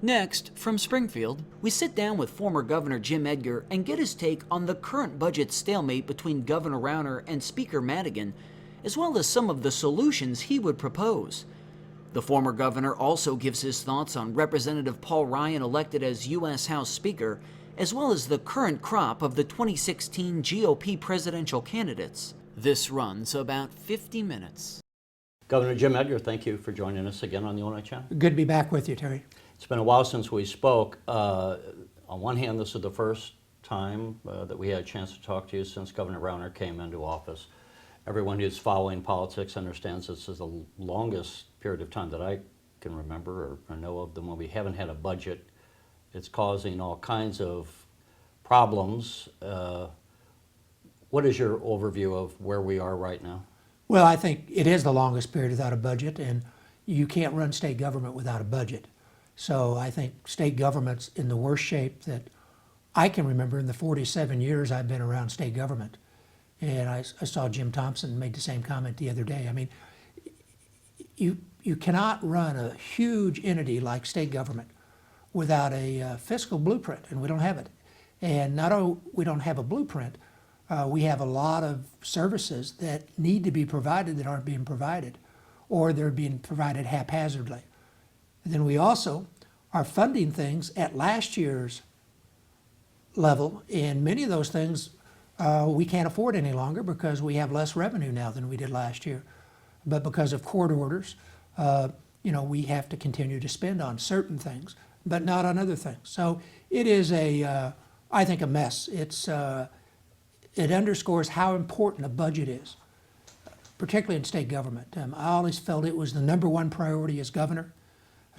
Next, from Springfield, we sit down with former Governor Jim Edgar and get his take on the current budget stalemate between Governor Rauner and Speaker Madigan, as well as some of the solutions he would propose. The former governor also gives his thoughts on Representative Paul Ryan elected as U.S. House Speaker, as well as the current crop of the 2016 GOP presidential candidates. This runs about 50 minutes. Governor Jim Edgar, thank you for joining us again on the Illinois Channel. Good to be back with you, Terry. It's been a while since we spoke. On one hand, this is the first time that we had a chance to talk to you since Governor Rauner came into office. Everyone who's following politics understands this is the longest period of time that I can remember or know of when we haven't had a budget. It's causing all kinds of problems. What is your overview of where we are right now? Well, I think it is the longest period without a budget, and you can't run state government without a budget. So I think state government's in the worst shape that I can remember in the 47 years I've been around state government. And I saw Jim Thompson made the same comment the other day. I mean, you cannot run a huge entity like state government without a fiscal blueprint, and we don't have it. And not only we don't have a blueprint, we have a lot of services that need to be provided that aren't being provided, or they're being provided haphazardly. And then we also are funding things at last year's level, and many of those things we can't afford any longer because we have less revenue now than we did last year. But because of court orders, we have to continue to spend on certain things, but not on other things. So it is I think, a mess. It underscores how important a budget is, particularly in state government. I always felt it was the #1 priority as governor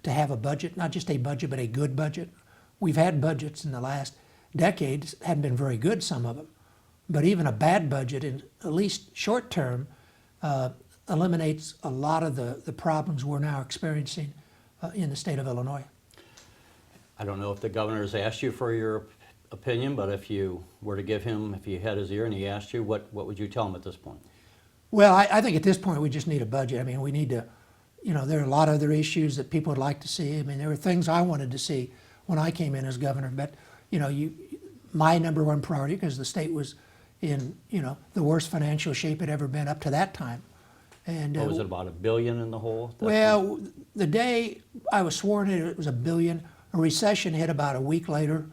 to have a budget, not just a budget, but a good budget. We've had budgets in the last decades, haven't been very good, some of them. But even a bad budget, in at least short term, eliminates a lot of the problems we're now experiencing in the state of Illinois. I don't know if the governor has asked you for your opinion, but if you were to give him, if he had his ear and he asked you, what would you tell him at this point? Well, I think at this point we just need a budget. I mean, we need to, there are a lot of other issues that people would like to see. I mean, there were things I wanted to see when I came in as governor, but, my #1 priority, because the state was in, the worst financial shape it ever been up to that time. And was it about $1 billion in the hole? Well, the day I was sworn in, it was $1 billion. A recession hit about a week later,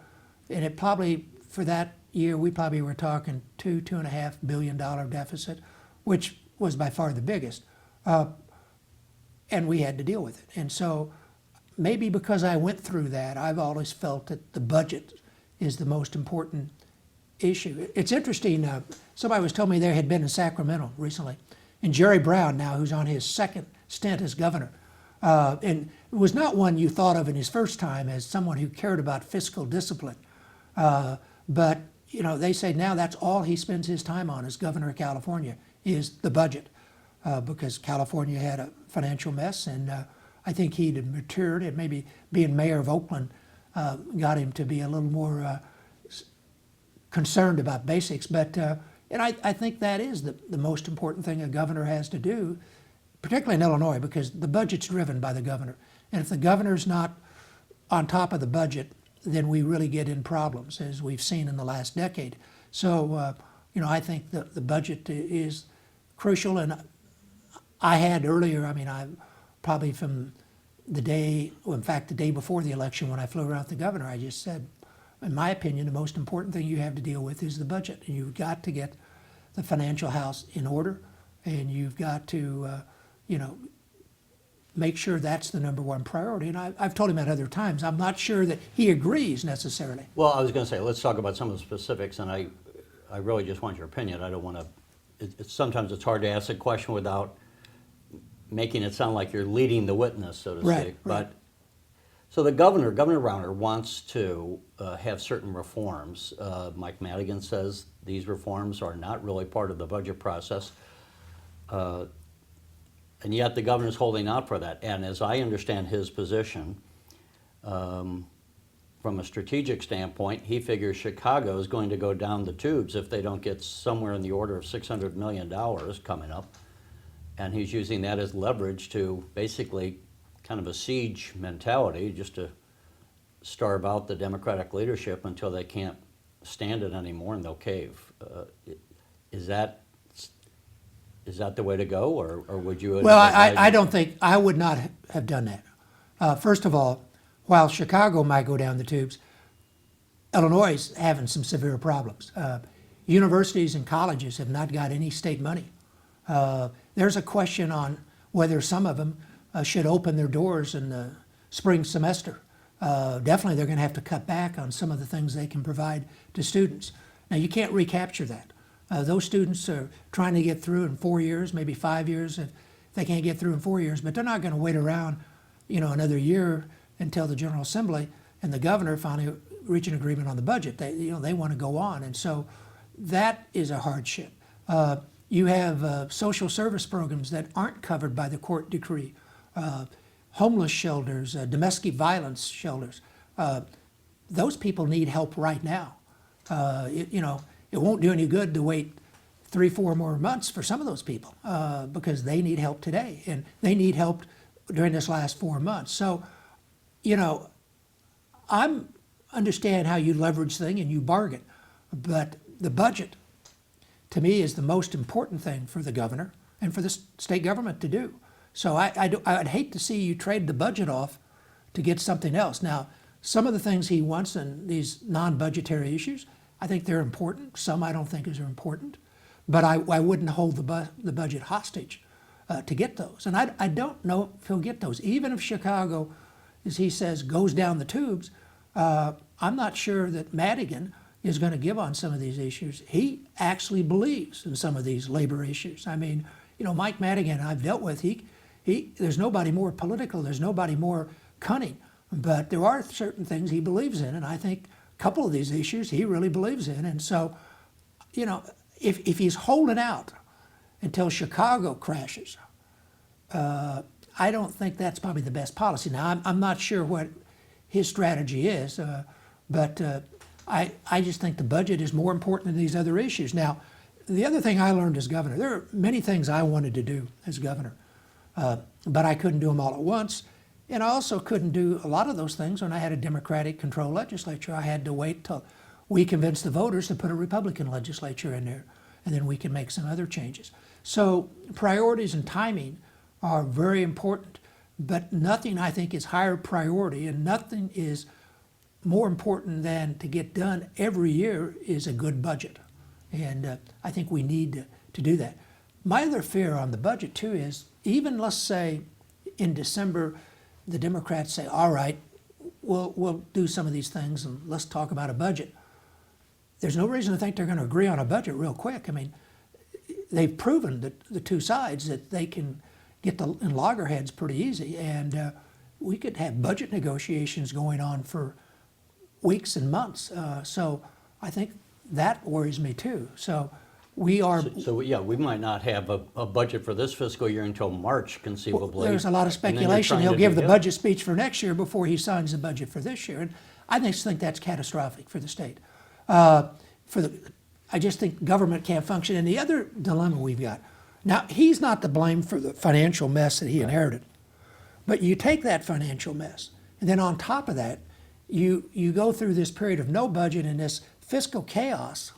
and it probably, for that year, we probably were talking $2.5 billion deficit, which was by far the biggest. And we had to deal with it. And so maybe because I went through that, I've always felt that the budget is the most important issue. It's interesting, somebody was telling me they had been in Sacramento recently, and Jerry Brown now, who's on his second stint as governor, and it was not one you thought of in his first time as someone who cared about fiscal discipline. But they say now that's all he spends his time on as governor of California is the budget, because California had a financial mess, and I think he'd matured, and maybe being mayor of Oakland got him to be a little more concerned about basics. But and I think that is the most important thing a governor has to do, particularly in Illinois, because the budget's driven by the governor. And if the governor's not on top of the budget, then we really get in problems, as we've seen in the last decade. So, I think the budget is crucial. And I had earlier, I probably from the day, well, in fact, the day before the election when I flew around with the governor, I just said, in my opinion, the most important thing you have to deal with is the budget. And you've got to get the financial house in order, and you've got to, make sure that's the #1 priority. And I've told him at other times, I'm not sure that he agrees necessarily. Well, I was going to say, let's talk about some of the specifics, and I really just want your opinion. I don't want to, sometimes it's hard to ask a question without making it sound like you're leading the witness, so to speak. But so the Governor Rauner wants to have certain reforms. Mike Madigan says these reforms are not really part of the budget process. And yet the governor's holding out for that. And as I understand his position, from a strategic standpoint, he figures Chicago is going to go down the tubes if they don't get somewhere in the order of $600 million coming up. And he's using that as leverage to basically kind of a siege mentality, just to starve out the Democratic leadership until they can't stand it anymore and they'll cave. Is that the way to go, or would you? Well, I don't think, I would not have done that. First of all, while Chicago might go down the tubes, Illinois is having some severe problems. Universities and colleges have not got any state money. There's a question on whether some of them should open their doors in the spring semester. Definitely they're going to have to cut back on some of the things they can provide to students. Now, you can't recapture that. Those students are trying to get through in 4 years, maybe 5 years, if they can't get through in 4 years, but they're not going to wait around, another year until the General Assembly and the governor finally reach an agreement on the budget. They want to go on, and so that is a hardship. You have social service programs that aren't covered by the court decree, homeless shelters, domestic violence shelters. Those people need help right now. It won't do any good to wait 3-4 more months for some of those people because they need help today, and they need help during this last 4 months. So, I understand how you leverage things and you bargain, but the budget, to me, is the most important thing for the governor and for the state government to do. So I'd hate to see you trade the budget off to get something else. Now, some of the things he wants in these non-budgetary issues, I think they're important. Some I don't think is important, but I wouldn't hold the budget hostage to get those. And I don't know if he'll get those. Even if Chicago, as he says, goes down the tubes, I'm not sure that Madigan is going to give on some of these issues. He actually believes in some of these labor issues. I mean, Mike Madigan I've dealt with, there's nobody more political, there's nobody more cunning, but there are certain things he believes in, and I think a couple of these issues he really believes in. And so, if he's holding out until Chicago crashes, I don't think that's probably the best policy. Now, I'm not sure what his strategy is, but I just think the budget is more important than these other issues. Now, the other thing I learned as governor, there are many things I wanted to do as governor, but I couldn't do them all at once. And I also couldn't do a lot of those things when I had a Democratic-controlled legislature. I had to wait till we convinced the voters to put a Republican legislature in there, and then we can make some other changes. So priorities and timing are very important, but nothing I think is higher priority, and nothing is more important than to get done every year is a good budget. And I think we need to do that. My other fear on the budget too is, even let's say in December, the Democrats say, all right, we'll do some of these things and let's talk about a budget. There's no reason to think they're going to agree on a budget real quick. I mean, they've proven that the two sides that they can get in loggerheads pretty easy, and we could have budget negotiations going on for weeks and months. So I think that worries me too. So we are. So yeah, we might not have a budget for this fiscal year until March, conceivably. Well, there's a lot of speculation. He'll give the budget speech for next year before he signs the budget for this year, and I just think that's catastrophic for the state. I just think government can't function. And the other dilemma we've got, now he's not to blame for the financial mess that he inherited, but you take that financial mess, and then on top of that, you go through this period of no budget and this fiscal chaos.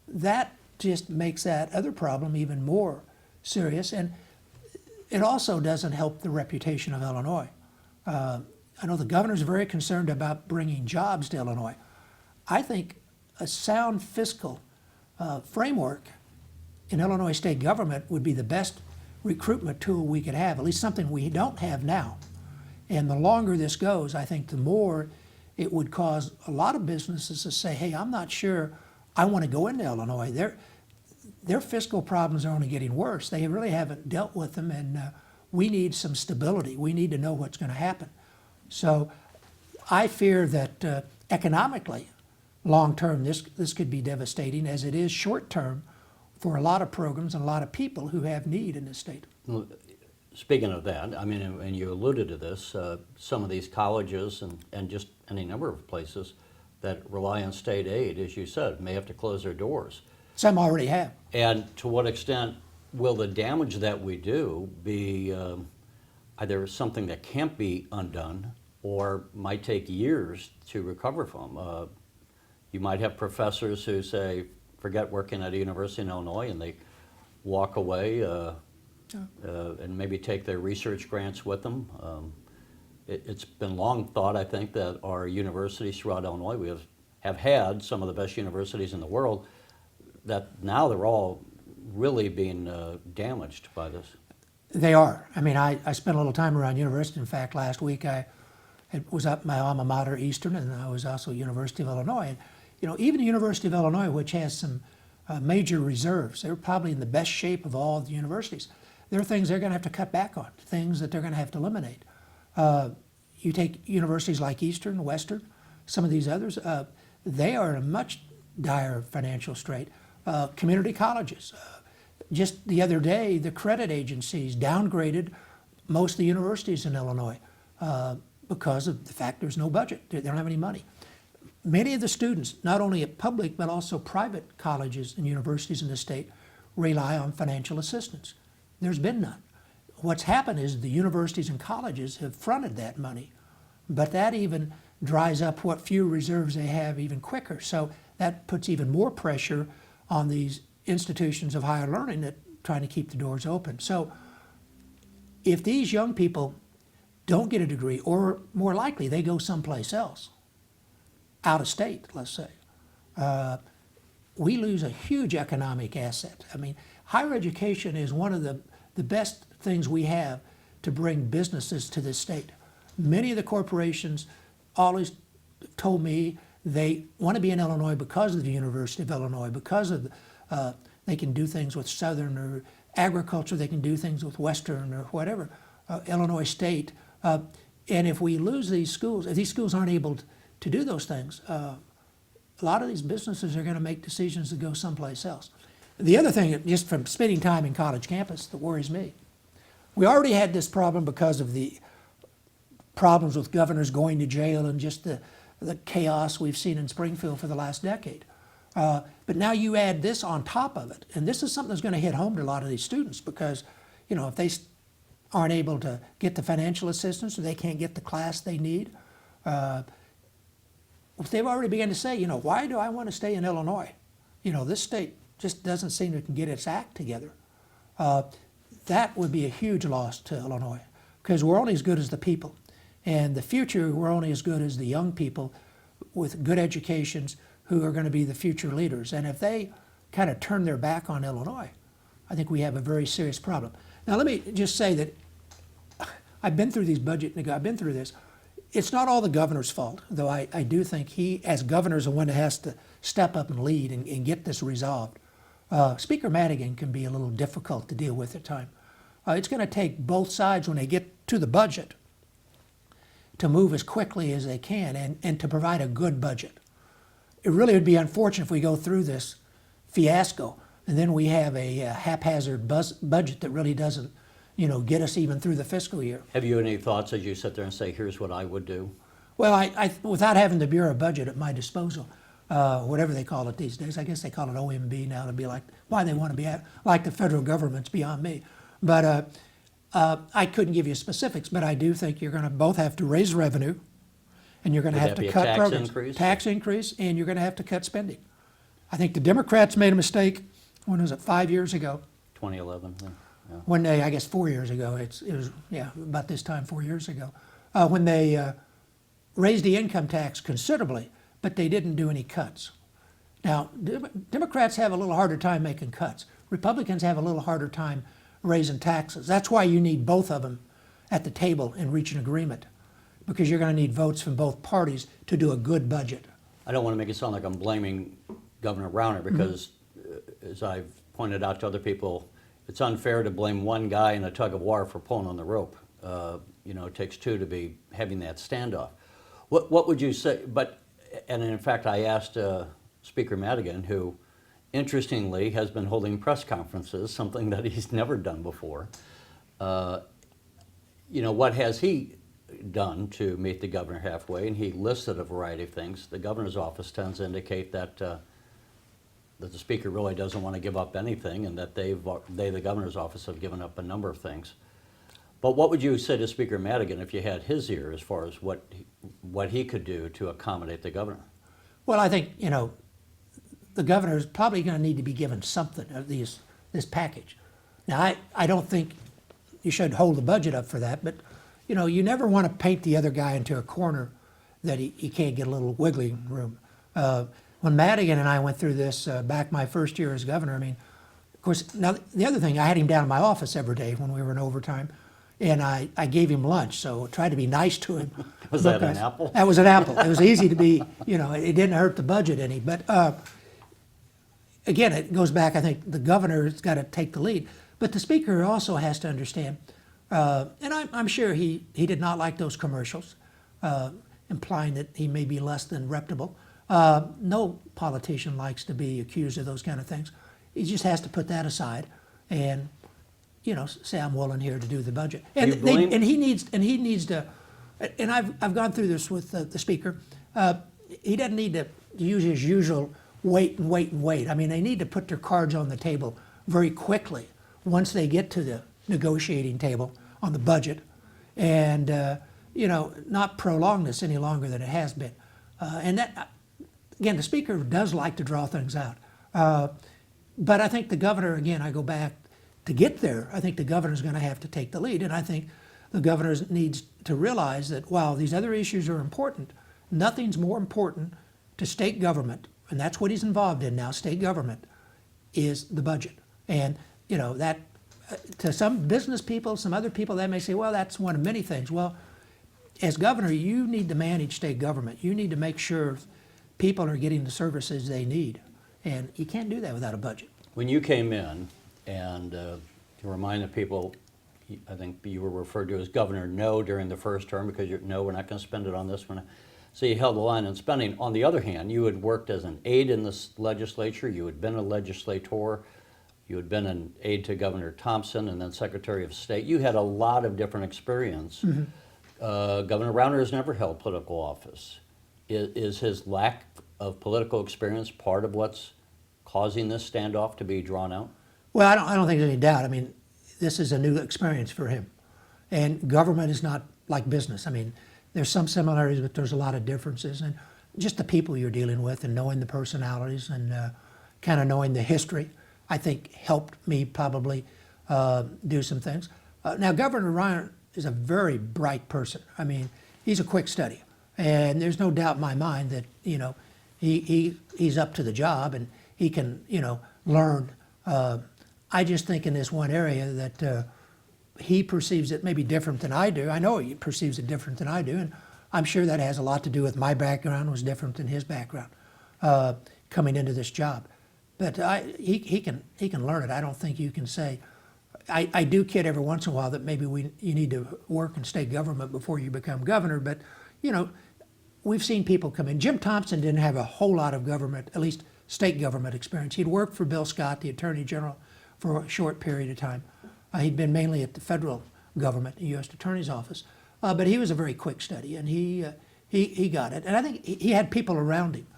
That just makes that other problem even more serious, and it also doesn't help the reputation of Illinois. I know the governor's very concerned about bringing jobs to Illinois. I think a sound fiscal framework in Illinois state government would be the best recruitment tool we could have, at least something we don't have now. And the longer this goes, I think the more it would cause a lot of businesses to say, hey, I'm not sure I want to go into Illinois. Their fiscal problems are only getting worse. They really haven't dealt with them, and we need some stability. We need to know what's going to happen. So I fear that economically, long term, this could be devastating, as it is short term for a lot of programs and a lot of people who have need in this state. Well, speaking of that, I mean, and you alluded to this, some of these colleges and just any number of places that rely on state aid, as you said, may have to close their doors. Some already have. And to what extent will the damage that we do be either something that can't be undone, or might take years to recover from. You might have professors who say, forget working at a university in Illinois, and they walk away and maybe take their research grants with them. It's been long thought, I think, that our universities throughout Illinois, we have had some of the best universities in the world, that now they're all really being damaged by this. They are. I mean, I spent a little time around university. In fact, last week I was at my alma mater, Eastern, and I was also at University of Illinois. And, even the University of Illinois, which has some major reserves, they're probably in the best shape of all the universities. There are things they're going to have to cut back on, things that they're going to have to eliminate. You take universities like Eastern, Western, some of these others, they are in a much dire financial strait. Community colleges. Just the other day, the credit agencies downgraded most of the universities in Illinois because of the fact there's no budget. They don't have any money. Many of the students, not only at public but also private colleges and universities in the state, rely on financial assistance. There's been none. What's happened is the universities and colleges have fronted that money, but that even dries up what few reserves they have even quicker. So that puts even more pressure on these institutions of higher learning that trying to keep the doors open. So if these young people don't get a degree, or more likely they go someplace else, out of state, let's say, we lose a huge economic asset. I mean, higher education is one of the best things we have to bring businesses to this state. Many of the corporations always told me they want to be in Illinois because of the University of Illinois, because of they can do things with Southern or agriculture, they can do things with Western or whatever, Illinois State. And if we lose these schools, if these schools aren't able to do those things, a lot of these businesses are going to make decisions to go someplace else. The other thing, just from spending time in college campus, that worries me, we already had this problem because of the problems with governors going to jail and just the chaos we've seen in Springfield for the last decade. But now you add this on top of it, and this is something that's going to hit home to a lot of these students because, if they aren't able to get the financial assistance or they can't get the class they need, they've already begun to say, why do I want to stay in Illinois? This state just doesn't seem to get its act together. That would be a huge loss to Illinois because we're only as good as the people. And the future, we're only as good as the young people with good educations who are going to be the future leaders. And if they kind of turn their back on Illinois, I think we have a very serious problem. Now, let me just say that I've been through these I've been through this. It's not all the governor's fault, though I do think he, as governor, is the one that has to step up and lead and get this resolved. Speaker Madigan can be a little difficult to deal with at times. It's going to take both sides when they get to the budget to move as quickly as they can and to provide a good budget. It really would be unfortunate if we go through this fiasco and then we have a haphazard budget that really doesn't, get us even through the fiscal year. Have you any thoughts as you sit there and say, here's what I would do? Well, I without having the Bureau of Budget at my disposal, whatever they call it these days, I guess they call it OMB now to be like, why they want to be like the federal government's beyond me. But I couldn't give you specifics, but I do think you're going to both have to raise revenue and you're going to have to cut programs. Tax increase, and you're going to have to cut spending. I think the Democrats made a mistake, when was it, 5 years ago? 2011, yeah. When they, I guess 4 years ago, it was, about this time 4 years ago, when they raised the income tax considerably, but they didn't do any cuts. Now, Democrats have a little harder time making cuts. Republicans have a little harder time raising taxes. That's why you need both of them at the table and reach an agreement, because you're going to need votes from both parties to do a good budget. I don't want to make it sound like I'm blaming Governor Rauner because, as I've pointed out to other people, it's unfair to blame one guy in a tug of war for pulling on the rope. It takes two to be having that standoff. What would you say? And in fact, I asked Speaker Madigan, who interestingly has been holding press conferences, something that he's never done before. What has he done to meet the governor halfway? And he listed a variety of things. The governor's office tends to indicate that the speaker really doesn't want to give up anything, and that they, the governor's office, have given up a number of things. But what would you say to Speaker Madigan if you had his ear as far as what he could do to accommodate the governor? Well, I think, the governor is probably going to need to be given something of this package. Now, I don't think you should hold the budget up for that, but, you never want to paint the other guy into a corner that he can't get a little wiggling room. When Madigan and I went through this back my first year as governor, I mean, of course, now the other thing, I had him down in my office every day when we were in overtime, and I gave him lunch, so I tried to be nice to him. Was that an apple? That was an apple. It was easy to be, it didn't hurt the budget any. But again, it goes back, I think the governor's got to take the lead. But the speaker also has to understand, and I'm sure he did not like those commercials, implying that he may be less than reputable. No politician likes to be accused of those kind of things. He just has to put that aside and, say I'm willing here to do the budget. And he needs to, and I've gone through this with the speaker. He doesn't need to use his usual wait and wait and wait. I mean, they need to put their cards on the table very quickly once they get to the negotiating table on the budget, and not prolong this any longer than it has been. And that, again, the speaker does like to draw things out. But I think the governor, again, I go back, to get there, I think the governor's going to have to take the lead. And I think the governor needs to realize that while these other issues are important, nothing's more important to state government, and that's what he's involved in now, state government, is the budget. And, that to some business people, some other people, they may say, well, that's one of many things. Well, as governor, you need to manage state government. You need to make sure people are getting the services they need. And you can't do that without a budget. When you came in, and to remind the people, I think you were referred to as Governor No during the first term because no, we're not going to spend it on this one. So you held the line on spending. On the other hand, you had worked as an aide in the legislature. You had been a legislator. You had been an aide to Governor Thompson and then Secretary of State. You had a lot of different experience. Mm-hmm. Governor Rauner has never held political office. Is his lack of political experience part of what's causing this standoff to be drawn out? Well, I don't think there's any doubt. I mean, this is a new experience for him. And government is not like business. I mean, there's some similarities, but there's a lot of differences. And just the people you're dealing with and knowing the personalities and kind of knowing the history, I think helped me probably do some things. Now, Governor Rauner is a very bright person. I mean, he's a quick study. And there's no doubt in my mind that, he's up to the job and he can, learn. I just think in this one area that he perceives it maybe different than I do. I know he perceives it different than I do, and I'm sure that has a lot to do with my background was different than his background coming into this job. But he can learn it. I don't think you can say. I do kid every once in a while that maybe you need to work in state government before you become governor, but we've seen people come in. Jim Thompson didn't have a whole lot of government, at least state government experience. He'd worked for Bill Scott, the Attorney General, for a short period of time. He'd been mainly at the federal government, the U.S. Attorney's Office. But he was a very quick study, and he got it. And I think he had people around him.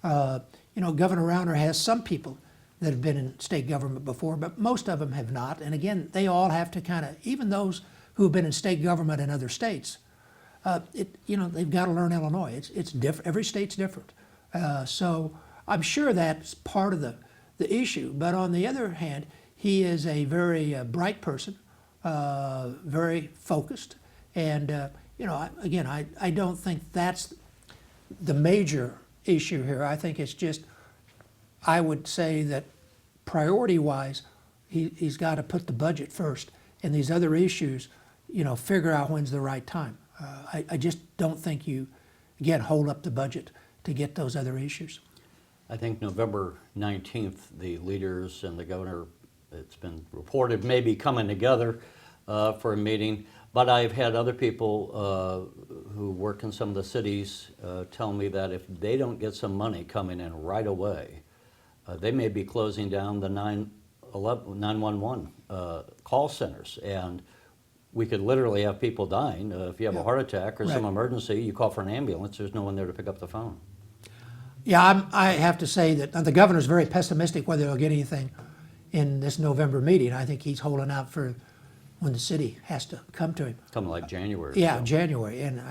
Governor Rauner has some people that have been in state government before, but most of them have not. And again, they all have to kind of, even those who have been in state government in other states, they've got to learn Illinois. It's different. Every state's different. So I'm sure that's part of the issue. But on the other hand, he is a very bright person, very focused. And, I don't think that's the major issue here. I think it's just, I would say that priority-wise, he's got to put the budget first. And these other issues, figure out when's the right time. I just don't think you, again, hold up the budget to get those other issues. I think November 19th, the leaders and the governor, it's been reported, may be coming together for a meeting. But I've had other people who work in some of the cities tell me that if they don't get some money coming in right away, they may be closing down the 911 call centers. And we could literally have people dying. If you have a heart attack or some emergency, you call for an ambulance, there's no one there to pick up the phone. Yeah, I have to say that the governor's very pessimistic whether he'll get anything in this November meeting. I think he's holding out for when the city has to come to him. Coming like January. Yeah, so. January, and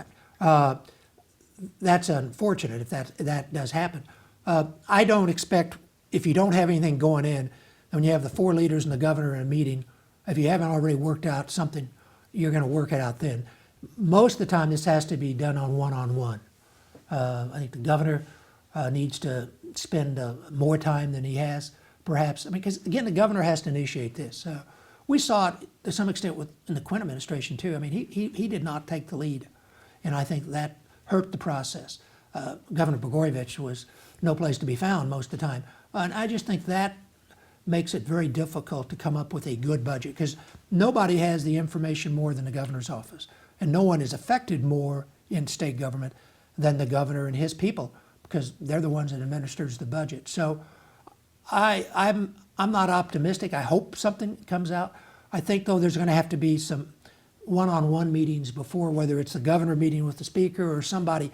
that's unfortunate if that does happen. I don't expect, if you don't have anything going in, and you have the 4 leaders and the governor in a meeting, if you haven't already worked out something, you're going to work it out then. Most of the time, this has to be done on one-on-one. I think the governor needs to spend more time than he has, perhaps. I mean, because again, the governor has to initiate this. We saw it to some extent in the Quinn administration too. I mean, he did not take the lead, and I think that hurt the process. Governor Blagojevich was no place to be found most of the time, and I just think that makes it very difficult to come up with a good budget because nobody has the information more than the governor's office, and no one is affected more in state government than the governor and his people because they're the ones that administers the budget. So I'm not optimistic. I hope something comes out. I think though there's going to have to be some one-on-one meetings before, whether it's the governor meeting with the speaker or somebody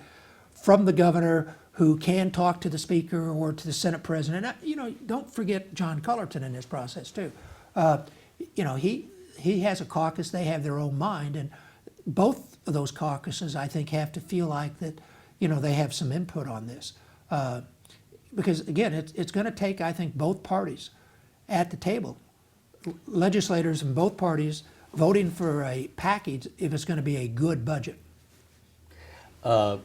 from the governor who can talk to the speaker or to the Senate president. You know, don't forget John Cullerton in this process too. You know, he has a caucus. They have their own mind, and both of those caucuses, I think, have to feel like that. You know, they have some input on this because again, it's going to take, I think, both parties at the table, legislators in both parties voting for a package if it's going to be a good budget. I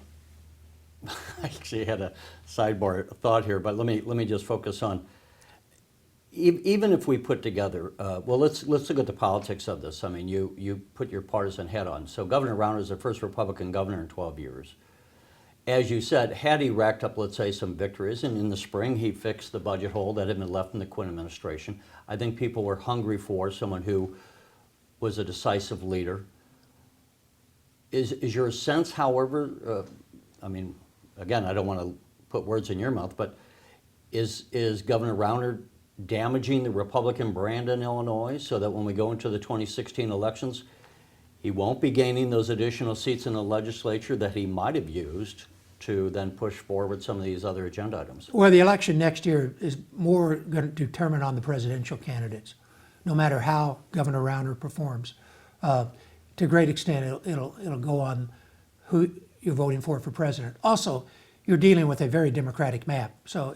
actually had a sidebar thought here, but let me just focus on even if we put together. Well, let's look at the politics of this. I mean, you put your partisan hat on. So Governor Rauner is the first Republican governor in 12 years. As you said, had he racked up, let's say, some victories, and in the spring he fixed the budget hole that had been left in the Quinn administration, I think people were hungry for someone who was a decisive leader. Is your sense, however, I mean, again, I don't want to put words in your mouth, but is Governor Rauner damaging the Republican brand in Illinois so that when we go into the 2016 elections, he won't be gaining those additional seats in the legislature that he might have used to then push forward some of these other agenda items? Well, the election next year is more going to determine on the presidential candidates, no matter how Governor Rauner performs. To a great extent, it'll go on who you're voting for president. Also, you're dealing with a very Democratic map. So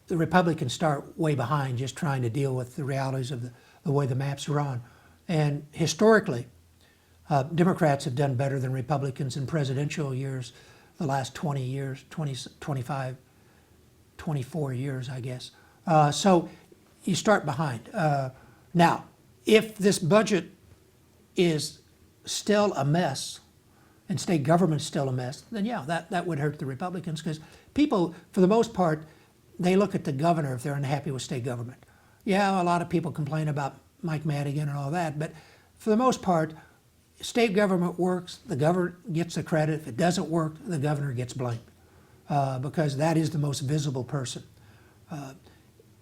the Republicans start way behind just trying to deal with the realities of the way the maps are on. And historically, Democrats have done better than Republicans in presidential years the last 20 years, 20, 25, 24 years, I guess. So you start behind. Now, if this budget is still a mess, and state government's still a mess, then yeah, that would hurt the Republicans because people, for the most part, they look at the governor if they're unhappy with state government. Yeah, a lot of people complain about Mike Madigan and all that, but for the most part, state government works, the governor gets the credit. If it doesn't work, the governor gets blamed because that is the most visible person.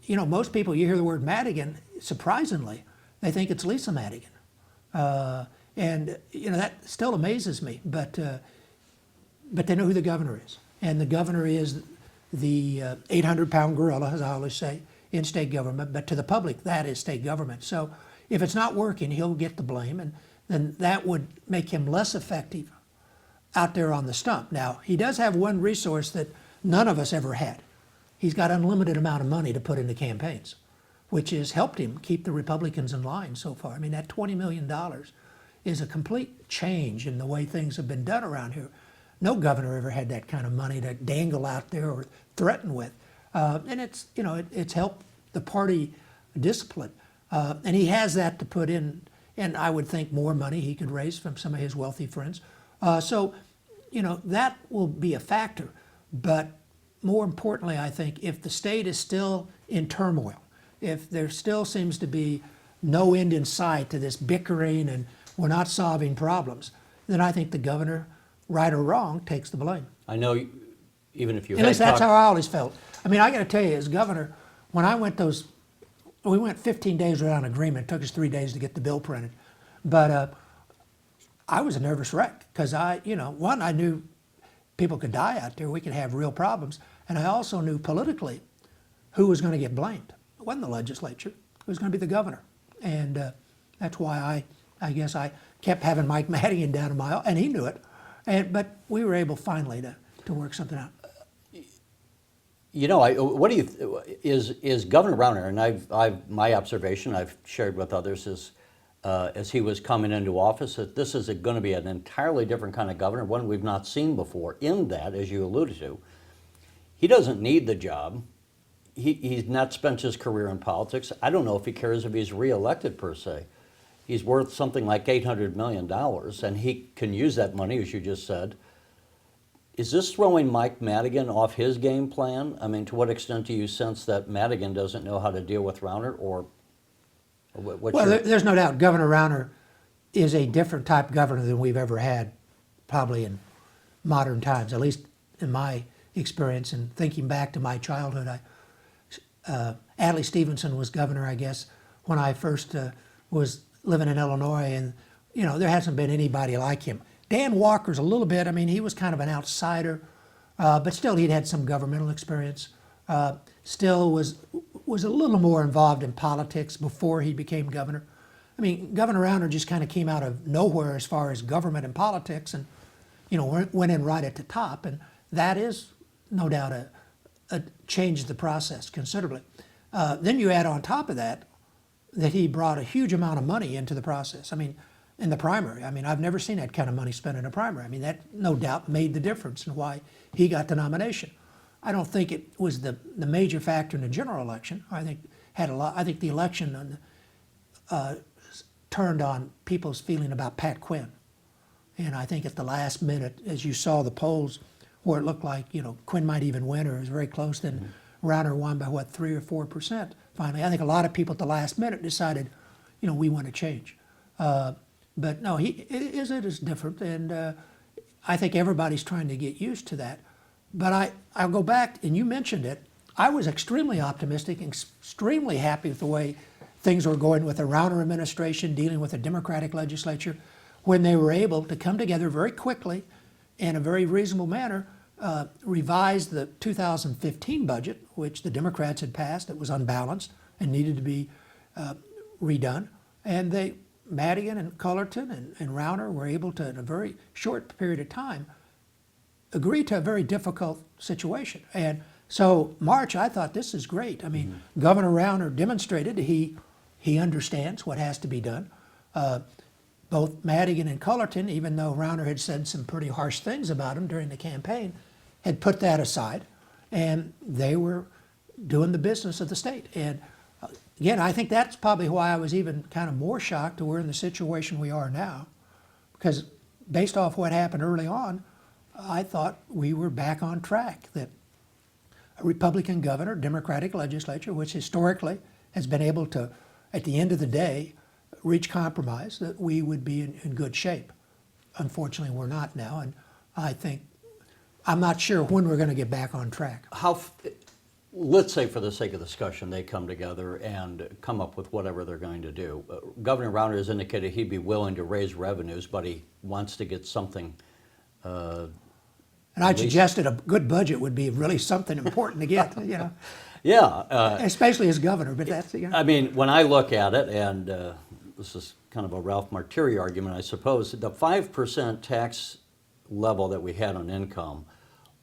You know, most people, you hear the word Madigan, surprisingly, they think it's Lisa Madigan. And you know that still amazes me, but they know who the governor is, and the governor is the 800-pound gorilla, as I always say, in state government. But to the public, that is state government. So if it's not working, he'll get the blame, and then that would make him less effective out there on the stump. Now he does have one resource that none of us ever had. He's got unlimited amount of money to put into campaigns, which has helped him keep the Republicans in line so far. I mean, that $20 million is a complete change in the way things have been done around here. No governor ever had that kind of money to dangle out there or threaten with. And it's, you know, it's helped the party discipline. And he has that to put in, and I would think more money he could raise from some of his wealthy friends. So, you know, that will be a factor. But more importantly, I think if the state is still in turmoil, if there still seems to be no end in sight to this bickering and we're not solving problems, then I think the governor, right or wrong, takes the blame. I know, even if you At least that's how I always felt. I mean, I got to tell you, as governor, when I went we went 15 days without an agreement. It took us 3 days to get the bill printed. But I was a nervous wreck because one, I knew people could die out there. We could have real problems. And I also knew politically who was going to get blamed. It wasn't the legislature. It was going to be the governor. And that's why I guess I kept having Mike Madigan down in my, and he knew it. But we were able finally to work something out. You know, what do you is Governor Rauner? And my observation I've shared with others is, as he was coming into office, that this is going to be an entirely different kind of governor, one we've not seen before. In that, as you alluded to, he doesn't need the job. He's not spent his career in politics. I don't know if he cares if he's reelected per se. He's worth something like $800 million, and he can use that money, as you just said. Is this throwing Mike Madigan off his game plan? I mean, to what extent do you sense that Madigan doesn't know how to deal with Rauner, or what's Well, there's no doubt Governor Rauner is a different type of governor than we've ever had, probably in modern times, at least in my experience. And thinking back to my childhood, Adlai Stevenson was governor, I guess, when I first was living in Illinois, and there hasn't been anybody like him. Dan Walker's a little bit. I mean, he was kind of an outsider, but still he'd had some governmental experience. Still was a little more involved in politics before he became governor. I mean, Governor Rauner just kind of came out of nowhere as far as government and politics, and went in right at the top, and that is no doubt changed the process considerably. Then you add on top of that he brought a huge amount of money into the process. I mean, in the primary. I mean, I've never seen that kind of money spent in a primary. I mean, that no doubt made the difference in why he got the nomination. I don't think it was the major factor in the general election. I think the election turned on people's feeling about Pat Quinn. And I think at the last minute, as you saw the polls, where it looked like Quinn might even win, or it was very close, then Rauner won by 3 or 4% finally. I think a lot of people at the last minute decided, we want to change. But no, it is different, and I think everybody's trying to get used to that. But I'll go back, and you mentioned it. I was extremely optimistic, extremely happy with the way things were going with the Rauner administration dealing with the Democratic legislature, when they were able to come together very quickly in a very reasonable manner, revise the 2015 budget, which the Democrats had passed. It was unbalanced and needed to be redone. And Madigan and Cullerton and Rauner were able to, in a very short period of time, agree to a very difficult situation. And so March, I thought, this is great. I mean, Governor Rauner demonstrated he understands what has to be done. Both Madigan and Cullerton, even though Rauner had said some pretty harsh things about him during the campaign, had put that aside, and they were doing the business of the state. And again, I think that's probably why I was even kind of more shocked that we're in the situation we are now, because based off what happened early on, I thought we were back on track, that a Republican governor, Democratic legislature, which historically has been able to, at the end of the day, reach compromise, that we would be in good shape. Unfortunately, we're not now, and I'm not sure when we're going to get back on track. Let's say, for the sake of discussion, they come together and come up with whatever they're going to do. Governor Rauner has indicated he'd be willing to raise revenues, but he wants to get something. And I suggested a good budget would be really something important to get, Yeah. especially as governor, but that's, I mean, when I look at it, and this is kind of a Ralph Martiri argument, I suppose, the 5% tax level that we had on income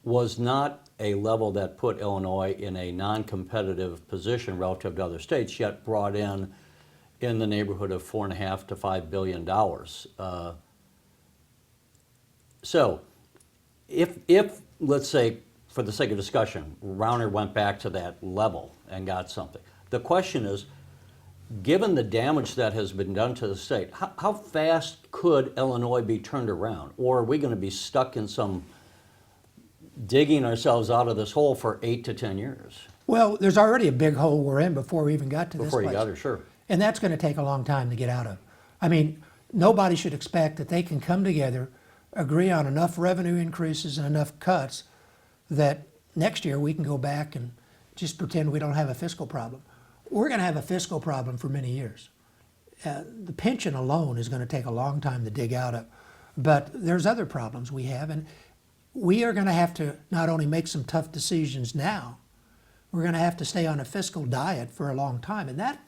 was not a level that put Illinois in a non-competitive position relative to other states, yet brought in the neighborhood of $4.5 to $5 billion. So, if let's say, for the sake of discussion, Rauner went back to that level and got something, the question is, given the damage that has been done to the state, how fast could Illinois be turned around? Or are we going to be stuck in some digging ourselves out of this hole for 8 to 10 years? Well, there's already a big hole we're in before we even got to this place. Before you got there, sure. And that's going to take a long time to get out of. I mean, nobody should expect that they can come together, agree on enough revenue increases and enough cuts that next year we can go back and just pretend we don't have a fiscal problem. We're going to have a fiscal problem for many years. The pension alone is going to take a long time to dig out of. But there's other problems we have, and we are going to have to not only make some tough decisions now, we're going to have to stay on a fiscal diet for a long time. And that,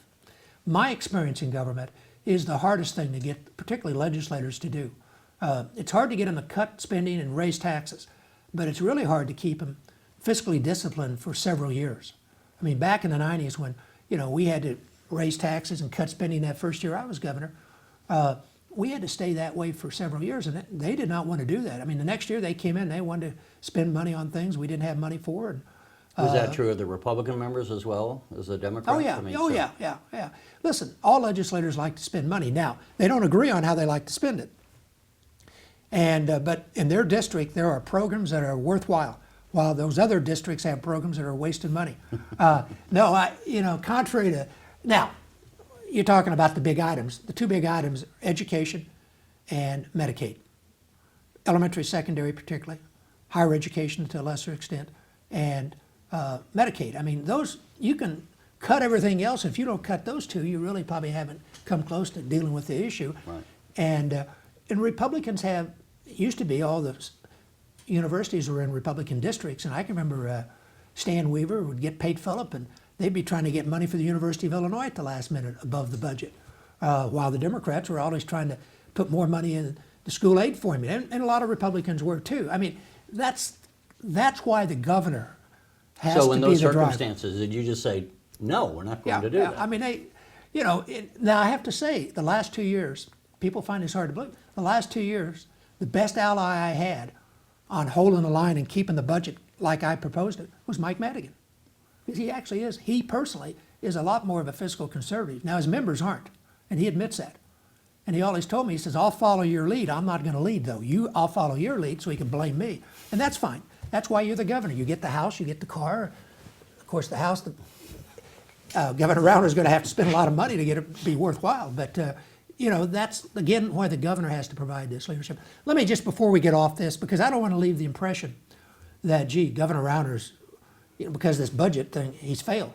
my experience in government, is the hardest thing to get, particularly legislators, to do. It's hard to get them to cut spending and raise taxes, but it's really hard to keep them fiscally disciplined for several years. I mean, back in the 90s when, we had to raise taxes and cut spending that first year I was governor, we had to stay that way for several years, and they did not want to do that. I mean, the next year they came in, they wanted to spend money on things we didn't have money for. And, was that true of the Republican members as well as the Democrats? oh, yeah. I mean, Yeah. Listen, all legislators like to spend money. Now, they don't agree on how they like to spend it. And but in their district, there are programs that are worthwhile, while those other districts have programs that are wasting money. Contrary to now, you're talking about the big items. The two big items: education and Medicaid, elementary, secondary, particularly, higher education to a lesser extent, and Medicaid. I mean, those you can cut everything else. If you don't cut those two, you really probably haven't come close to dealing with the issue. Right. And Republicans have, it used to be all the universities were in Republican districts, and I can remember Stan Weaver would get paid Phillip, and they'd be trying to get money for the University of Illinois at the last minute above the budget, while the Democrats were always trying to put more money in the school aid formula, and a lot of Republicans were too. I mean, that's why the governor has to be the driver. So in those circumstances, did you just say, no, we're not going to do that? I mean, now I have to say, the last 2 years, people find this hard to believe. The last 2 years, the best ally I had on holding the line and keeping the budget like I proposed it was Mike Madigan. Because he personally is a lot more of a fiscal conservative. Now, his members aren't, and he admits that. And he always told me, he says, I'll follow your lead. I'm not going to lead, though. I'll follow your lead so he can blame me. And that's fine. That's why you're the governor. You get the house, you get the car. Of course, the house, Governor Rauner is going to have to spend a lot of money to get it to be worthwhile. But, that's, again, why the governor has to provide this leadership. Let me just, before we get off this, because I don't want to leave the impression that, Governor Rauner's, because this budget thing, he's failed.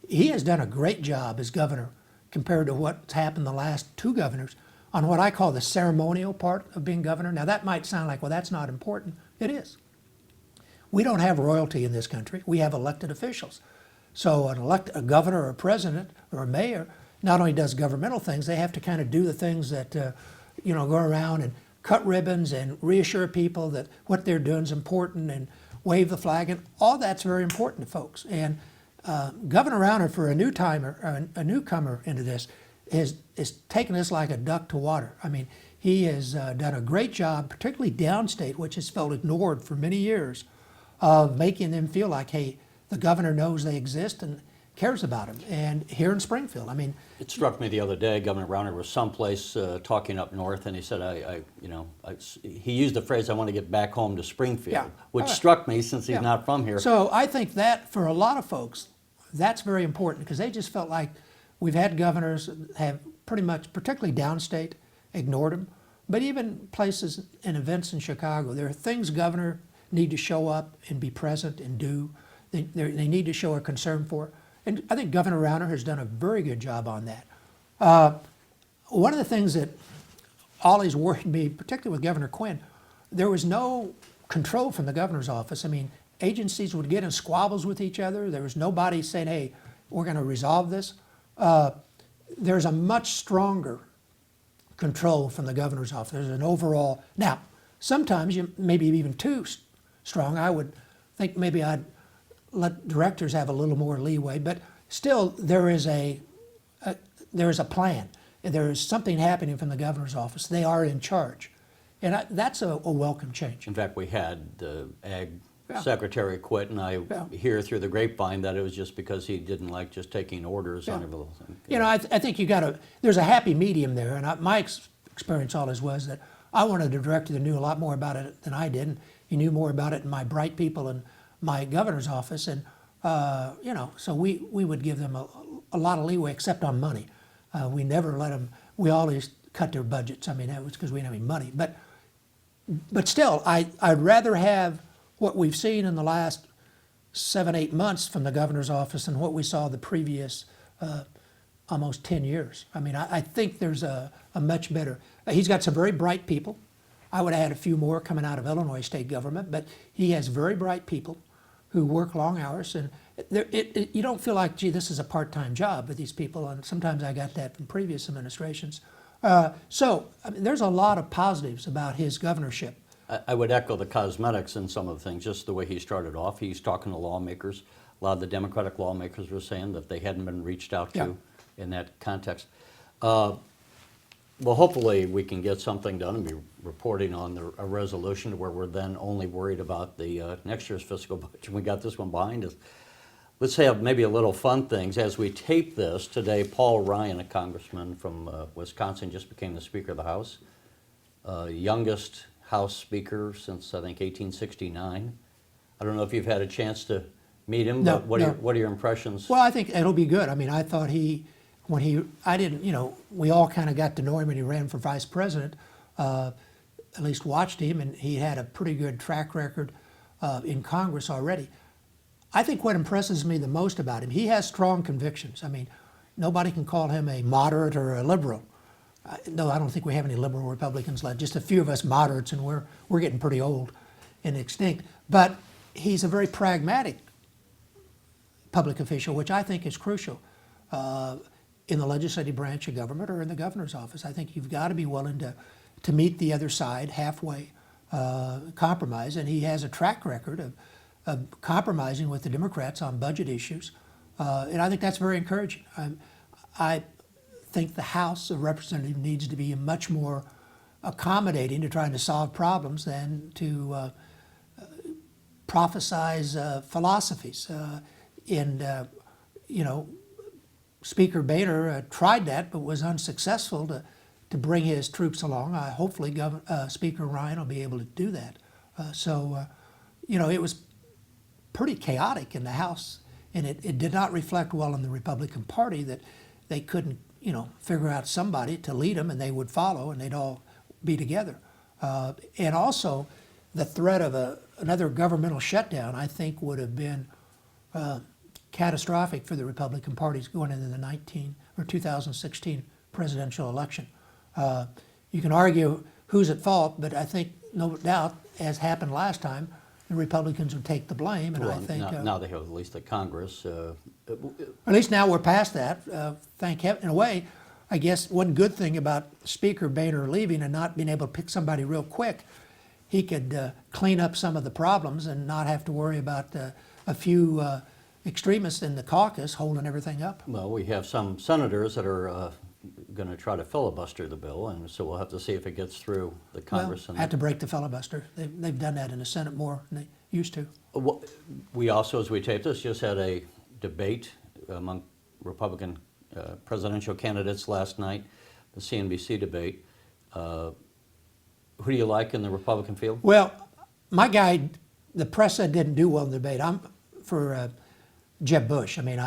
He has done a great job as governor compared to what's happened the last two governors on what I call the ceremonial part of being governor. Now, that might sound like, well, that's not important. It is. We don't have royalty in this country. We have elected officials. So a governor or a president or a mayor not only does governmental things, they have to kind of do the things that, go around and cut ribbons and reassure people that what they're doing is important and wave the flag, and all that's very important to folks. And Governor Rauner, for a newcomer into this, is taking this like a duck to water. I mean, he has done a great job, particularly downstate, which has felt ignored for many years, of making them feel like, hey, the governor knows they exist and cares about them. And here in Springfield, I mean, it struck me the other day, Governor Rauner was someplace talking up north, and he said, he used the phrase, I want to get back home to Springfield, which struck me since he's not from here. So I think that for a lot of folks, that's very important, because they just felt like we've had governors have pretty much, particularly downstate, ignored them. But even places and events in Chicago, there are things governor need to show up and be present and do. They need to show a concern for. And I think Governor Rauner has done a very good job on that. One of the things that always worried me, particularly with Governor Quinn, there was no control from the governor's office. I mean, agencies would get in squabbles with each other. There was nobody saying, hey, we're going to resolve this. There's a much stronger control from the governor's office. There's an overall, now, sometimes maybe even too strong. I would think maybe I'd let directors have a little more leeway, but still there is a plan. There is something happening from the governor's office. They are in charge, and that's a welcome change. In fact, we had the ag secretary quit, and I hear through the grapevine that it was just because he didn't like just taking orders on everything. I think there's a happy medium there, and my experience always was that I wanted a director that knew a lot more about it than I did, and he knew more about it than my bright people in my governor's office, and so we would give them a lot of leeway, except on money. We never let them. We always cut their budgets. I mean, that was because we didn't have any money. But still, I'd rather have what we've seen in the last 7-8 months from the governor's office than what we saw the previous almost 10 years. I mean, I think there's a much better. He's got some very bright people. I would have had a few more coming out of Illinois state government, but he has very bright people who work long hours, and you don't feel like, gee, this is a part-time job with these people, and sometimes I got that from previous administrations. So I mean, there's a lot of positives about his governorship. I would echo the cosmetics in some of the things, just the way he started off. He's talking to lawmakers. A lot of the Democratic lawmakers were saying that they hadn't been reached out to in that context. Well, hopefully we can get something done and be reporting on a resolution where we're then only worried about the next year's fiscal budget. We got this one behind us. Let's have maybe a little fun things. As we tape this today, Paul Ryan, a congressman from Wisconsin, just became the Speaker of the House. Youngest House Speaker since, I think, 1869. I don't know if you've had a chance to meet him, No, but what are your impressions? Well, I think it'll be good. I mean, I thought I didn't, we all kind of got to know him when he ran for vice president, at least watched him, and he had a pretty good track record in Congress already. I think what impresses me the most about him, he has strong convictions. I mean, nobody can call him a moderate or a liberal. No, I don't think we have any liberal Republicans left, just a few of us moderates, and we're getting pretty old and extinct. But he's a very pragmatic public official, which I think is crucial in the legislative branch of government or in the governor's office. I think you've got to be willing to meet the other side halfway, compromise, and he has a track record of compromising with the Democrats on budget issues, and I think that's very encouraging. I think the House of Representatives needs to be much more accommodating to trying to solve problems than to prophesize philosophies. Speaker Boehner tried that, but was unsuccessful to bring his troops along. Hopefully, Speaker Ryan will be able to do that. It was pretty chaotic in the House, and it did not reflect well in the Republican Party that they couldn't, figure out somebody to lead them, and they would follow, and they'd all be together. And also, the threat of another governmental shutdown, I think, would have been catastrophic for the Republican parties going into the 2016 presidential election. You can argue who's at fault, but I think, no doubt, as happened last time, the Republicans would take the blame, and Well, I think now they have at least the Congress. at least now we're past that. Thank heaven. In a way, I guess one good thing about Speaker Boehner leaving and not being able to pick somebody real quick, he could clean up some of the problems and not have to worry about a few extremists in the caucus holding everything up. Well, we have some senators that are going to try to filibuster the bill, and so we'll have to see if it gets through the Congress. Well, had to break the filibuster. They've done that in the Senate more than they used to. We also, as we tape this, just had a debate among Republican presidential candidates last night, the CNBC debate. Who do you like in the Republican field? Well, my guy, the press said didn't do well in the debate. I'm for Jeb Bush. I mean,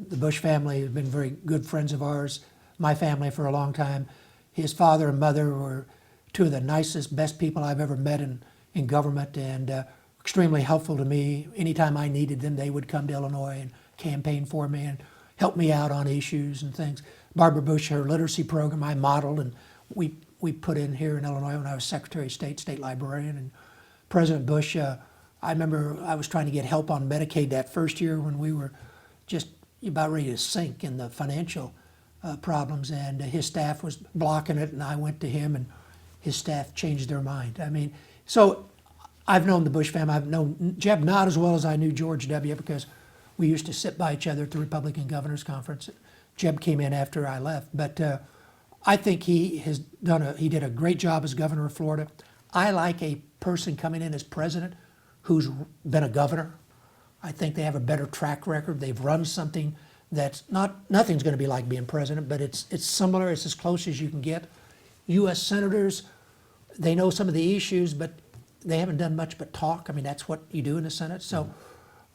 the Bush family has been very good friends of ours, my family for a long time. His father and mother were two of the nicest, best people I've ever met in government, and extremely helpful to me. Anytime I needed them, they would come to Illinois and campaign for me and help me out on issues and things. Barbara Bush, her literacy program, I modeled, and we put in here in Illinois when I was Secretary of State, State Librarian. And President Bush, I remember I was trying to get help on Medicaid that first year when we were just about ready to sink in the financial problems, and his staff was blocking it, and I went to him, and his staff changed their mind. I mean, so I've known the Bush family. I've known Jeb not as well as I knew George W. because we used to sit by each other at the Republican Governors Conference. Jeb came in after I left, but I think he did a great job as governor of Florida. I like a person coming in as president who's been a governor. I think they have a better track record. They've run something that's nothing's going to be like being president, but it's similar. It's as close as you can get. U.S. senators, they know some of the issues, but they haven't done much but talk. I mean, that's what you do in the Senate. So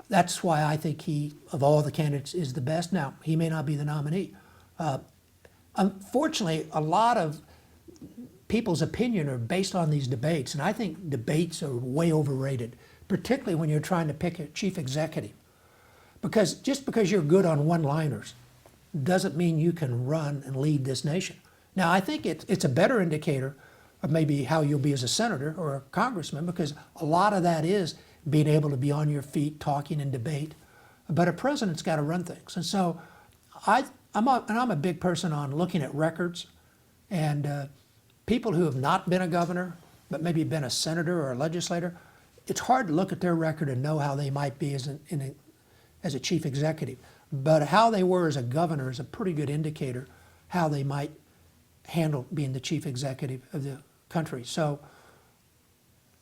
that's why I think he, of all the candidates, is the best. Now, he may not be the nominee. Unfortunately, a lot of people's opinion are based on these debates, and I think debates are way overrated, particularly when you're trying to pick a chief executive. Because just because you're good on one-liners doesn't mean you can run and lead this nation. Now, I think it's a better indicator of maybe how you'll be as a senator or a congressman, because a lot of that is being able to be on your feet, talking in debate. But a president's got to run things. And so I'm a big person on looking at records And people who have not been a governor, but maybe been a senator or a legislator, it's hard to look at their record and know how they might be as a chief executive. But how they were as a governor is a pretty good indicator how they might handle being the chief executive of the country. So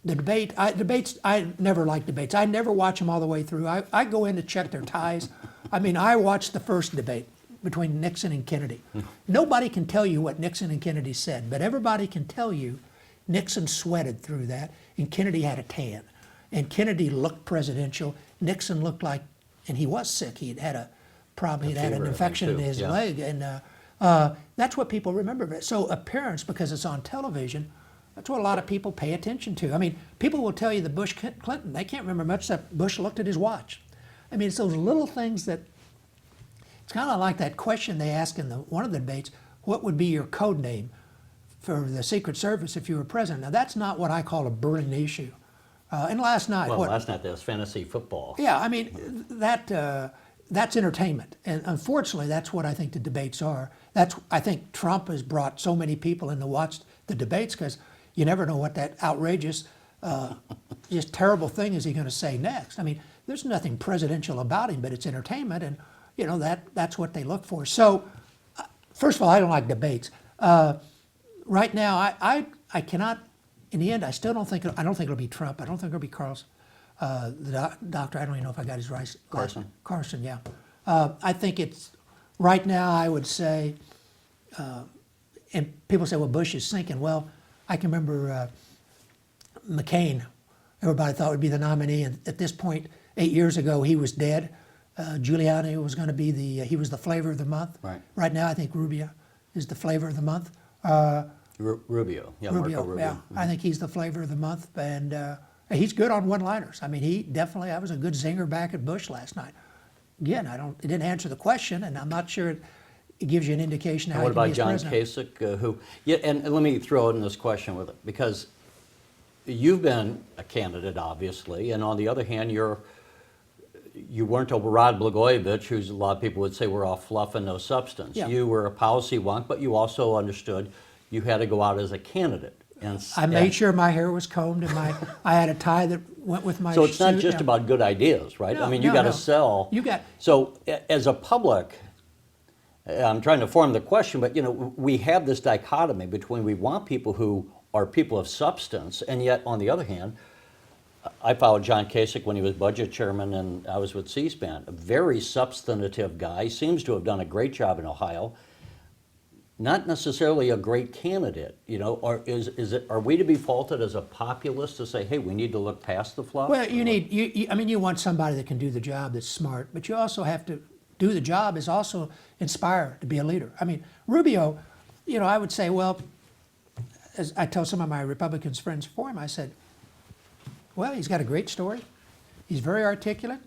the debates, I never like debates. I never watch them all the way through. I go in to check their ties. I mean, I watched the first debate between Nixon and Kennedy. Nobody can tell you what Nixon and Kennedy said, but everybody can tell you Nixon sweated through that, and Kennedy had a tan. And Kennedy looked presidential. Nixon looked like, and he was sick. He had a problem. He'd had an infection in his leg, and that's what people remember. So appearance, because it's on television, that's what a lot of people pay attention to. I mean, people will tell you the Bush Clinton, they can't remember much except Bush looked at his watch. I mean, it's those little things that, it's kind of like that question they ask in one of the debates, what would be your code name for the Secret Service if you were president? Now, that's not what I call a burning issue. And last night, last night there was fantasy football. Yeah, I mean, that's entertainment. And unfortunately, that's what I think the debates are. I think Trump has brought so many people in to watch the debates because you never know what that outrageous, just terrible thing is he going to say next. I mean, there's nothing presidential about him, but it's entertainment, and you know that's what they look for. So, first of all, I don't like debates. Right now, I cannot. In the end, I don't think it'll be Trump. I don't think it'll be Carlson, the doctor. I don't even know if I got his right. Carson. Carson, yeah. I think it's right now. I would say, and people say, well, Bush is sinking. Well, I can remember McCain. Everybody thought would be the nominee, and at this point, 8 years ago, he was dead. Giuliani was going to be he was the flavor of the month. Right. Right now, I think Rubio is the flavor of the month. Rubio, yeah, Rubio, Marco Rubio. yeah. I think he's the flavor of the month, and he's good on one-liners. I mean, I was a good zinger back at Bush last night. Again, it didn't answer the question, and I'm not sure it gives you an indication how And what he can about be as John president. Kasich, and let me throw in this question with it, because you've been a candidate, obviously, and on the other hand, you weren't a Rod Blagojevich, who's a lot of people would say were all fluff and no substance. Yeah. You were a policy wonk, but you also understood you had to go out as a candidate. I made sure my hair was combed and I had a tie that went with my So it's not suit. just Yeah. about good ideas, right? No, I mean, you no, got to no. sell. So as a public, I'm trying to form the question, but we have this dichotomy between we want people who are people of substance, and yet on the other hand, I followed John Kasich when he was budget chairman, and I was with C-SPAN. A very substantive guy, seems to have done a great job in Ohio. Not necessarily a great candidate, or are we to be faulted as a populist to say, hey, we need to look past the fluff? Well, you want somebody that can do the job that's smart, but you also have to do the job is also inspire to be a leader. I mean, Rubio, I would say, well, as I tell some of my Republican friends for him, I said, well, he's got a great story. He's very articulate.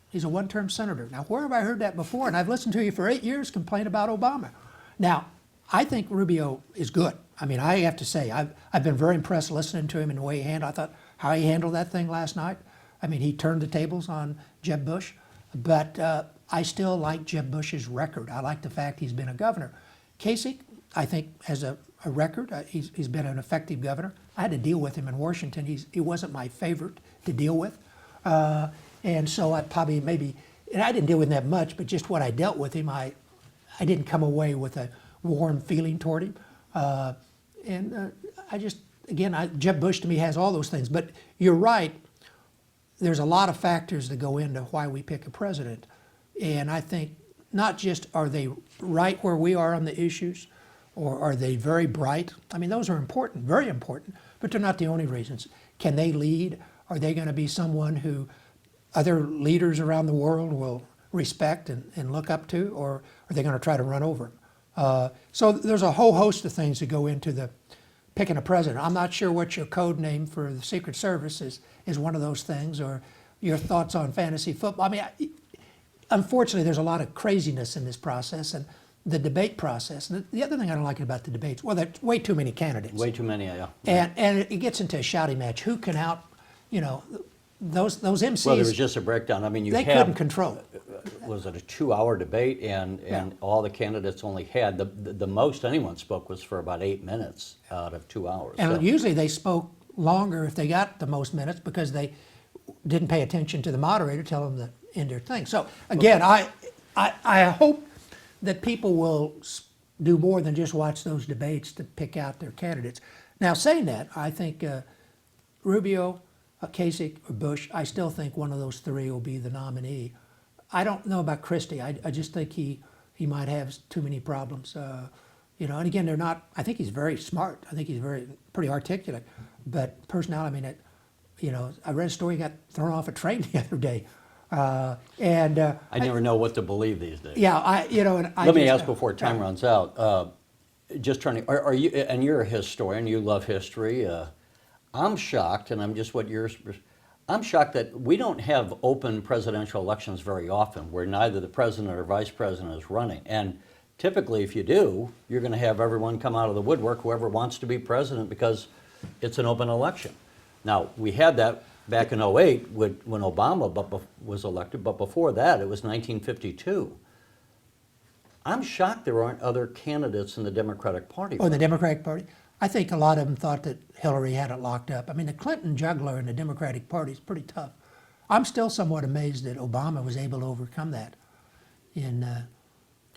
He's a one-term senator. Now, where have I heard that before? And I've listened to you for 8 years complain about Obama. Now, I think Rubio is good. I mean, I have to say, I've been very impressed listening to him and the way he handled. I thought how he handled that thing last night. I mean, he turned the tables on Jeb Bush, but I still like Jeb Bush's record. I like the fact he's been a governor. Kasich, I think, has a record. He's been an effective governor. I had to deal with him in Washington. He wasn't my favorite to deal with, and so I probably and I didn't deal with him that much, but just what I dealt with him, I didn't come away with a warm feeling toward him. Jeb Bush to me has all those things. But you're right, there's a lot of factors that go into why we pick a president. And I think not just are they right where we are on the issues, or are they very bright? I mean, those are important, very important, but they're not the only reasons. Can they lead? Are they going to be someone who other leaders around the world will respect and look up to, or are they going to try to run over them? So there's a whole host of things that go into the picking a president. I'm not sure what your code name for the Secret Service is one of those things, or your thoughts on fantasy football. I mean, unfortunately, there's a lot of craziness in this process and the debate process. And the other thing I don't like about the debates, well, there's way too many candidates. Way too many, yeah. And it gets into a shouting match. Who can those MCs? Well, there was just a breakdown. I mean, they couldn't control it. was it a 2-hour debate, and all the candidates only had, the most anyone spoke was for about 8 minutes out of 2 hours. And So- usually they spoke longer if they got the most minutes because they didn't pay attention to the moderator tell them to end their thing. So again, I hope that people will do more than just watch those debates to pick out their candidates. Now, saying that, I think Rubio, Kasich, or Bush, I still think one of those three will be the nominee. I don't know about Christie. I just think he might have too many problems. You know, and again, they're not. I think he's very smart. I think he's pretty articulate. But personality, I mean, you know, I read a story he got thrown off a train the other day, I never know what to believe these days. yeah, Let me ask before time runs out. Just trying to, are you, and you're a historian, you love history. I'm shocked, and I'm shocked that we don't have open presidential elections very often where neither the president or vice president is running. And typically, if you do, you're going to have everyone come out of the woodwork, whoever wants to be president, because it's an open election. Now, we had that back in 2008 when Obama was elected, but before that, it was 1952. I'm shocked there aren't other candidates in the Democratic Party. Oh, the Democratic Party? I think a lot of them thought that Hillary had it locked up. I mean, the Clinton juggler in the Democratic Party is pretty tough. I'm still somewhat amazed that Obama was able to overcome that in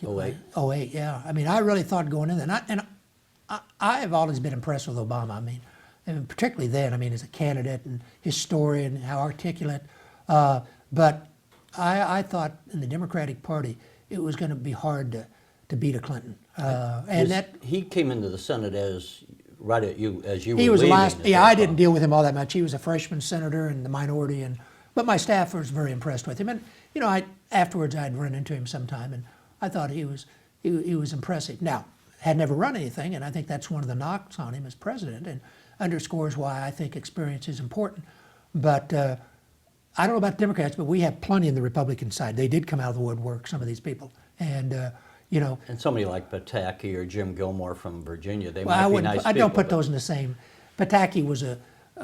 08? 08, yeah. I mean, I really thought going in there, and I have always been impressed with Obama. I mean, and particularly then, I mean, as a candidate and historian, how articulate. But I thought in the Democratic Party, it was going to be hard to beat a Clinton. He came into the Senate as you He were was the leaving last. at Yeah, that I time. didn't deal with him all that much. He was a freshman senator in the minority, but my staff was very impressed with him. And you know, afterwards I'd run into him sometime, and I thought he was impressive. Now, had never run anything, and I think that's one of the knocks on him as president, and underscores why I think experience is important. But I don't know about Democrats, but we have plenty in the Republican side. They did come out of the woodwork, some of these people, and you know. And somebody like Pataki or Jim Gilmore from Virginia, they Well, might be nice I don't people, put those in the same. Pataki was a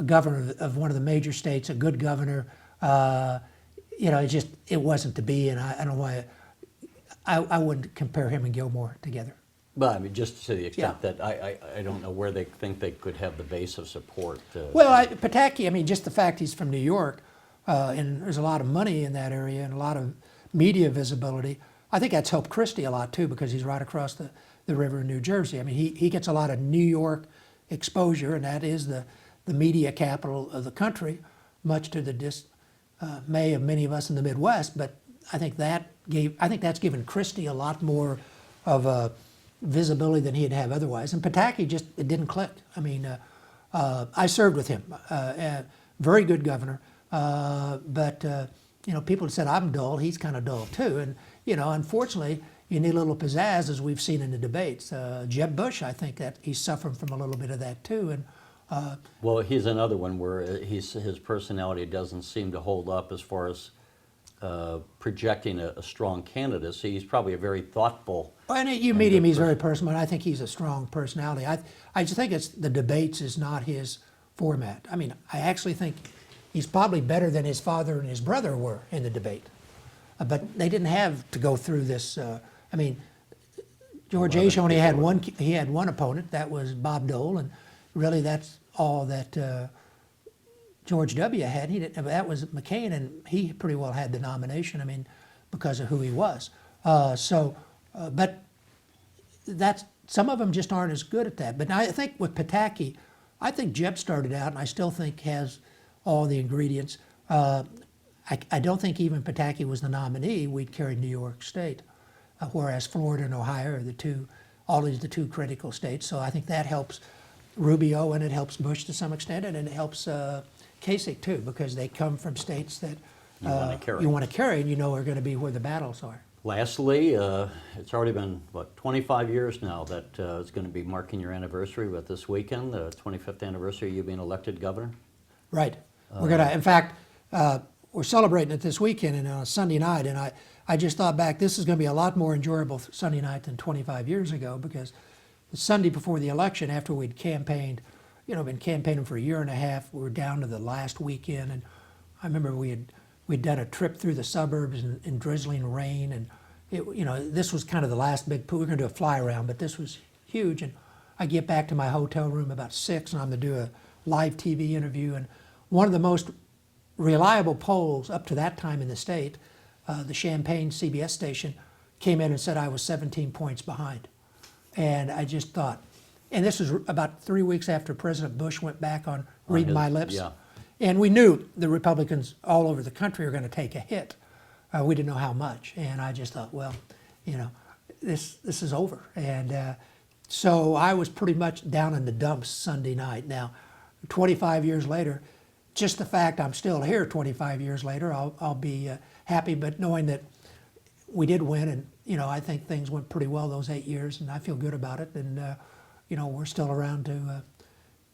governor of one of the major states, a good governor. You know, it wasn't to be, and I don't know why. I wouldn't compare him and Gilmore together. But I mean, just to the extent that I don't know where they think they could have the base of support. Well, Pataki, I mean, just the fact he's from New York, and there's a lot of money in that area and a lot of media visibility. I think that's helped Christie a lot too, because he's right across the river in New Jersey. I mean, he gets a lot of New York exposure, and that is the media capital of the country, much to the dismay of many of us in the Midwest. But I think that's given Christie a lot more of a visibility than he'd have otherwise. And Pataki it didn't click. I mean, I served with him, very good governor, but you know, people said I'm dull. He's kind of dull too, and you know, unfortunately, you need a little pizzazz, as we've seen in the debates. Jeb Bush, I think that he's suffering from a little bit of that too, and well, he's another one where his personality doesn't seem to hold up as far as projecting a strong candidacy. He's probably a very thoughtful. and you meet him, he's very personal, and I think he's a strong personality. I just think the debates is not his format. I mean, I actually think he's probably better than his father and his brother were in the debate. But they didn't have to go through this. I mean, George H. only had one opponent. That was Bob Dole, and really that's all that George W. had. That was McCain, and he pretty well had the nomination. I mean, because of who he was. But some of them just aren't as good at that. But I think with Pataki, I think Jeb started out, and I still think has all the ingredients. I don't think even Pataki was the nominee. We'd carried New York State, whereas Florida and Ohio are the two critical states. So I think that helps Rubio, and it helps Bush to some extent, and it helps Kasich too, because they come from states that you want to carry, and you know are going to be where the battles are. Lastly, it's already been, 25 years now that it's going to be marking your anniversary with this weekend, the 25th anniversary of you being elected governor. Right. We're going to, in fact, we're celebrating it this weekend and on a Sunday night, and I just thought back, this is going to be a lot more enjoyable Sunday night than 25 years ago, because the Sunday before the election, after we'd campaigned, been campaigning for a year and a half, we were down to the last weekend, and I remember we had we'd done a trip through the suburbs in drizzling rain, and this was kind of the last big pool. We were going to do a fly around, but this was huge. And I get back to my hotel room about 6, and I'm going to do a live TV interview. And one of the most reliable polls up to that time in the state, the Champaign CBS station, came in and said I was 17 points behind. And I just thought, and this was about 3 weeks after President Bush went back on reading my lips. Yeah. And we knew the Republicans all over the country were going to take a hit. We didn't know how much. And I just thought, well, this is over. And so I was pretty much down in the dumps Sunday night. Now, 25 years later, just the fact I'm still here 25 years later, I'll be happy. But knowing that we did win, and I think things went pretty well those 8 years, and I feel good about it. And we're still around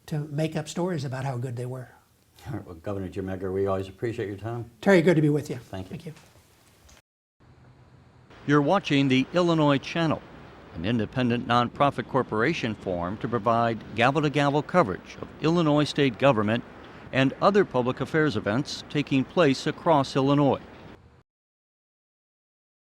to make up stories about how good they were. All right, well, Governor Jim Edgar, we always appreciate your time. Terry, good to be with you. Thank you. Thank you. You're watching the Illinois Channel, an independent nonprofit corporation formed to provide gavel-to-gavel coverage of Illinois state government and other public affairs events taking place across Illinois.